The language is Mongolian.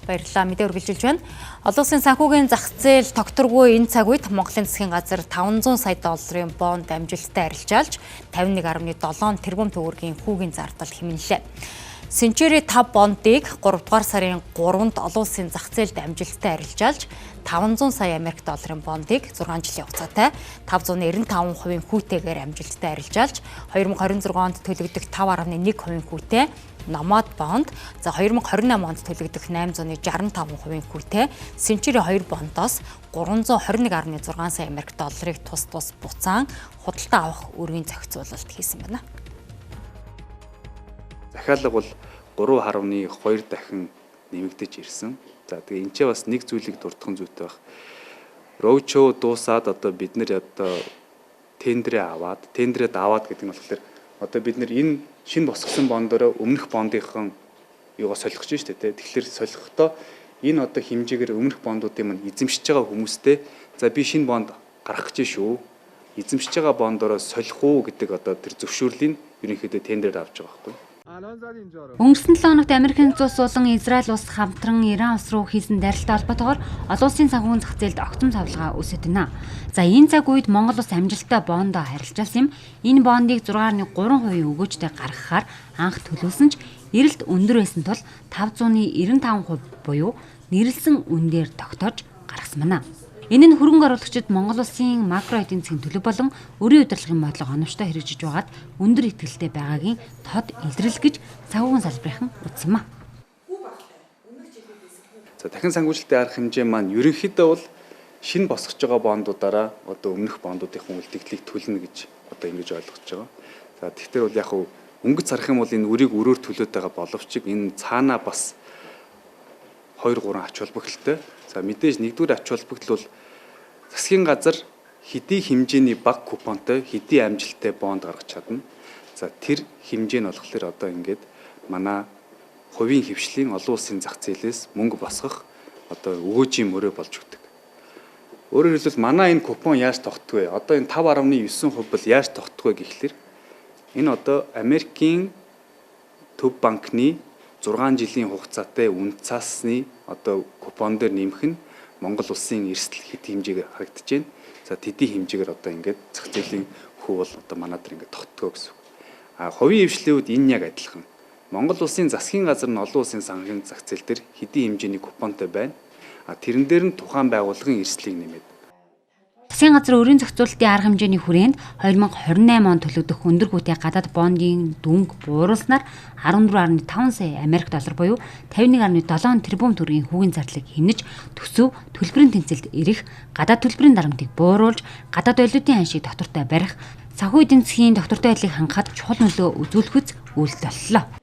Баярлалаа. Мэдээ үргэлжилж байна. Олон улсын санхүүгийн зах зээл тогтворгүй энэ цаг үед Монголын засгийн газар 500 сая долларын бонд амжилттай арилжаалж 51.7 тэрбум төгрөгийн хүүгийн зардал хэмнэлээ. Сенчури 5 бондыг 3 дугаар сарын 3-нд олон улсын зах зээлд амжилттай арилжаалж 500 сая Америк долларын бондыг 6 жилийн хугацаатай 595% хүүтэйгээр амжилттай арилжаалж 2026 онд төлөгдөх 5.1% хүүтэй Номад бонд, за 2028 онд төлөгдөх 865% хүүтэй Сенчури 2 бондоос 321.6 сая Америк долларыг тус буцаан худалдаа авах үргийн зохицуулалт хийсэн байна. Захиалга бол 3.2 дахин нэмэгдэж ирсэн. За тэгээ энэ ч бас нэг зүйлийг дурдхан зүйтэй байх. Роучо дуусаад одоо бид нэр одоо тендерээ аваад гэдэг нь болохоор одоо бид нэр энэ шинэ босгосон бондороо өмнөх бондынхан юугаа солих гэж штэ тэ. Тэгэхээр солихдоо энэ одоо хэмжээгээр өмнөх бондуудын мань эзэмшиж байгаа хүмүүстэй за би шинэ бонд гаргах гэж шүү. Эзэмшиж байгаа бондороо солих уу гэдэг одоо тэр зөвшөөрлийг ерөнхийдөө тендерээр авч байгаа байхгүй. Өнгөрсөн 7 хоногт Америкийн цус болон Израиль улс хамтран Иран улс руу хийсэн дайралтай холбоотойгоор олон улсын санхүүгийн зах зээлд огцом цавлгаа үүсэж байна. За энэ цаг үед Монгол улс амжилттай бондоо харилцуулсан юм. Энэ бондыг 6.3% өгөөжтэй гаргахаар анх төлөвлөсөн ч эрэлт өндөр байсан тул 595% буюу нэрлсэн үндээр тогтоож гаргасан байна. Энэ нь хөрөнгө оруулагчид Монгол улсын макро эдийн засгийн төлөв болон өрийн удирдлагын бодлого оновчтой хэрэгжиж байгаад өндөр итгэлтэй байгаагийн тод илрэл гэж санхүүгийн салбарынхан үзсэн юм а. За дахин санхүүжилтийн арга хэмжээ маань ерөнхийдөө бол шинэ босгож байгаа бондуудаараа одоо өмнөх бондуудын үлдэгдлийг төлнө гэж одоо ингэж ойлгож байгаа. За тэгэхээр бол яг хөө өнгөц харах юм бол энэ үрийг өрөөр төлөөд байгаа боловч энэ цаанаа бас 2-3 ач холбогдолтой. За мэдээж нэгдүгээр ач холбогдол бол засгийн газар хэдий хэмжээний бага купонтой хэдий амжилттай бонд гаргаж чадна. За тэр хэмжээ нь болохоор одоо ингээд манай хувийн хвшлийн олон улсын зах зээлээс мөнгө босгох одоо өгөөжийн мөрөө болж өгдөг. Өөрөөр хэлбэл манай энэ купон яаж тогтдог вэ? Одоо энэ 5.9% бол яаж тогтдог вэ гэхлээр энэ одоо Америкийн төв банкны 6 жилийн хугацаатай үн цасны одоо купон дээр нэмэх нь Монгол улсын эрсдэл хэд хэмжээгээр харагдаж байна. За тэдний хэмжээгээр одоо ингээд зах зээлийн хүү бол одоо манай дээр ингээд тогтдгоо гэсэн. Хувийн хвшлийн үед энэ яг адилхан. Монгол улсын засгийн газар нь олон улсын санхүүгийн зах зээл дээр хэдийн хэмжээний купонтой байна. Тэрэн дээр нь тухайн байгууллагын эрсдлийг нэмээд. Засгийн газар өрийн зохицуулалтын арга хэмжээний хүрээнд 2028 онд төлөгдөх өндөр хүүтэй гадаад бондын дүнг бууруулснаар 14.5 сая Америк доллар буюу 51.7 тэрбум төгрөгийн хүүгийн зардлыг хэмнэж төсөв төлбөрийн тэнцэлд ирэх, гадаад төлбөрийн дарамтыг бууруулж, гадаад валютын ханшийг доктортой барих, санхүү эдийн засгийн доктортой байдлыг хангахад чухал нөлөө үзүүлэхүйц үйлдэл боллоо.